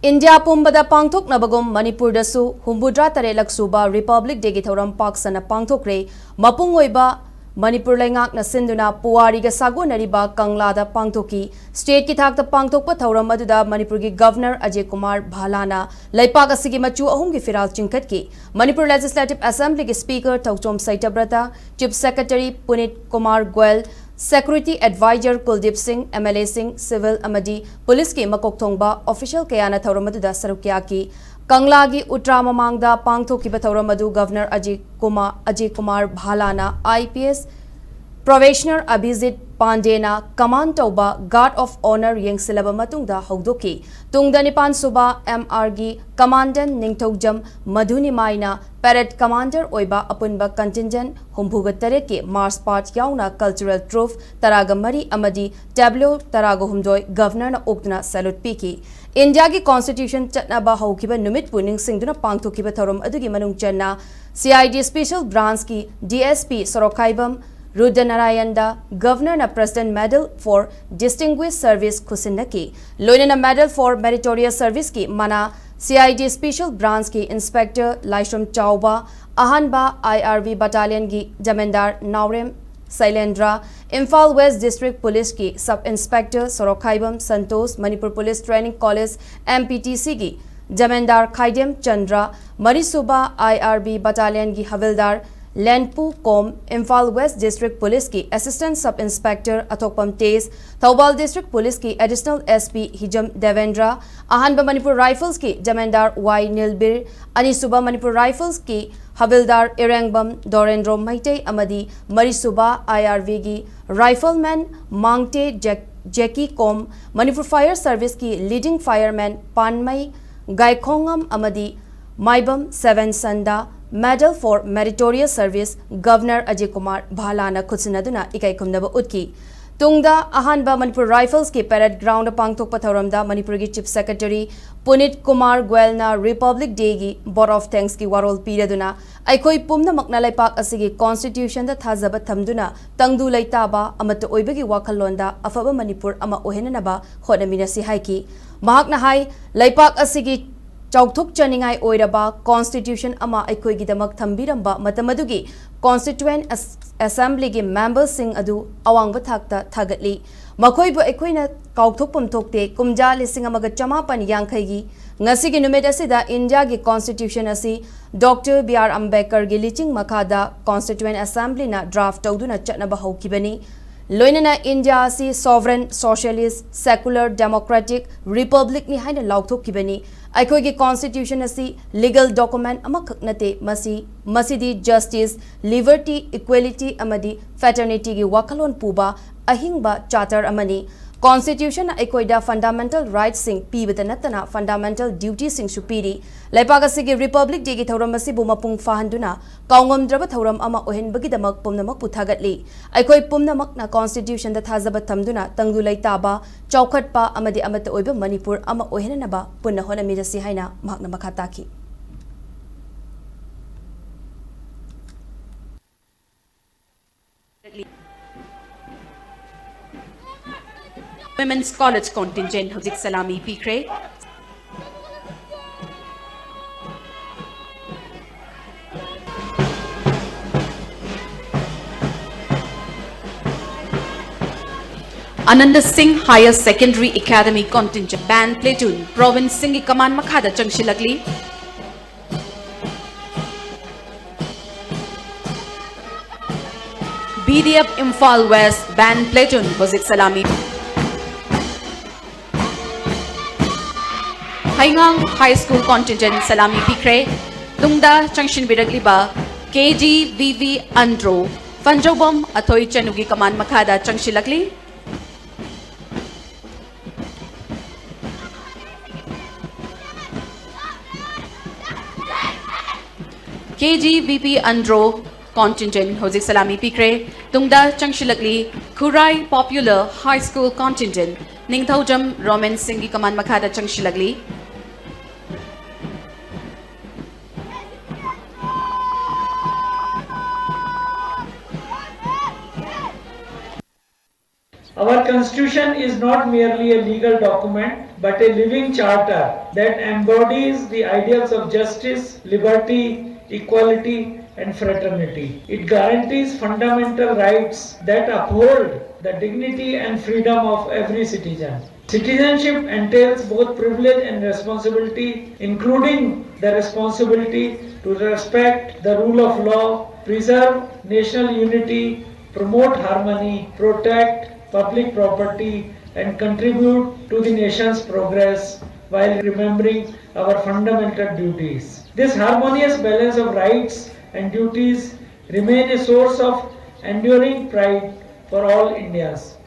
India pumbada Pangthokhre Manipur Dasu Humbudra Tarelak Suba Republic Day Thouram Paksana Pangthokhre Mapungoiba Manipur Lengak na Sinduna Puari ga Sago Nariba Kanglada Pangthoki State ki thakta Pangthokpa Thouram Maduda Manipur gi Governor Ajay Kumar Bhalana Laipak asigi machu ahum gi Firal Chingkhat ki Manipur Legislative Assembly gi Speaker Thauchom Saitabrata Chief Secretary Punit Kumar Goel Security Advisor Kuldeep Singh, MLA Singh, Civil Amadi, Police ki Makokthongba, Official Kayana Thauramadu Sarukya ki, Kanglagi Utra Mamangda Pangthoki Thauramadu Governor Ajay Kumar Bhalana, IPS, Probationer Abhijit Pandena, Command Toba, Guard of Honor Yang Silaba Matungda Hogdoki, Tungda Nipan Suba, MRG, Commandant Ningthogjam, Madhuni Maina, Parade Commander Oiba Apunba Contingent, Humbuga Tareki, Mars Part Yauna Cultural Truth, Taraga Mari Amadi, Tableau Tarago Humdoi, Governor na Oktana Salute Piki. India ki Constitution Chatnaba Haukiba Numit Puning Singduna Pangthokiba Thorum Adugi Manung Channa, CID Special Branch ki DSP Sorokaibam, Rudanarayanda, Governor na President Medal for Distinguished Service Kusinaki, Loinana Medal for Meritorious Service ki Mana, CID Special Branch ki Inspector Laishram Chauba, Ahanba IRV Battalion ki Jamendar Naurem Sailendra, Imphal West District Police ki Sub Inspector Sorokhaibam Santos, Manipur Police Training College MPTC ki Jamendar Khaidem Chandra, Suba IRB Battalion ki Havildar Lenpu Kom, Imphal West District Police ki Assistant Sub Inspector Athokpam Tes, Thoubal District Police ki Additional SP Hijam Devendra, Ahanba Manipur Rifles ki Jamendar Y Nilbir, Suba Manipur Rifles ki Havildar Irangbam Dorendro Maite Amadi, Suba IRV ki Rifleman Mangte Jackie Kom, Manipur Fire Service ki Leading Fireman Panmai Gaikhongam Amadi, Maibam Seven Sanda, Medal for Meritorious Service, Governor Ajay Kumar Bhalana Kutsinaduna Ikaikumnaba Utki. Tungda Ahanba Manipur Rifles ki Parade Ground Pangthokpa Thauramda Manipur ki Chief Secretary Punit Kumar Goel na Republic Day ki Board of Thanks ki Warol Piraduna Aikoi Pumna Makna Laipak asigi Constitution da Thazaba Thamduna Tangdu Laitaba Amata Oibagi Wakalonda Afaba Manipur Ama Ohenanaba Hodaminasi Haiki Mahakna Hai Laipak asigi Chauthuk Chaningai Oiraba Constitution Ama Aikoi Gidamak Thambiramba Matamadugi Constituent Assembly gi members sing adu awang bathakta thagatli makoi bu ekoina kauthok pumthokte kumja lising amaga chamapan yangkhai gi ngasi gi numit asida India gi Constitution asi Dr. B.R. Ambedkar gi liching makhada Constituent Assembly na draft tawduna chatnaba hokibani Loinana India asi sovereign socialist secular democratic republic ni haina laukthok kibani Aikoi ki Constitution asi legal document amakak nate masidi justice liberty equality amadi fraternity gi wakalon puba ahingba charter amani Constitution na Aikoida fundamental rights sing pibata natana fundamental duties sing supiri Laipak asigi Republic Day gi Thauram asibu mapung fahanduna kaungomdraba Thauram ama ohenbagidamak pumnamak puthagatli Aikoi pumnamak na Constitution da thazaba thamduna tangdu laitaba chaukhatpa amadi amata oiba Manipur ama ohenanaba punna honamidasi haina mahakna makhataki Women's College Contingent Hujik Salami Pikre. Ananda Singh Higher Secondary Academy Contingent Band Platoon Province Singh Command Makhada Changshilagli. BDF Imphal West Band Platoon Hujik Salami. Haingang High School Contingent Salami Pikre, Tungda Changshin Biragliba, KGVV Andro, Fanjobom Atoy Chanugi Kaman Makhada Changshilagli, KGVP Andro Contingent Hojik Salami Pikre, Tungda Changshilagli, Kurai Popular High School Contingent, Ningthaujam Roman Singhi Kaman Makhada Changshilagli, Our constitution is not merely a legal document but a living charter that embodies the ideals of justice, liberty, equality and fraternity. It guarantees fundamental rights that uphold the dignity and freedom of every citizen. Citizenship entails both privilege and responsibility, including the responsibility to respect the rule of law, preserve national unity, promote harmony, protect public property, and contribute to the nation's progress while remembering our fundamental duties. This harmonious balance of rights and duties remain a source of enduring pride for all Indians.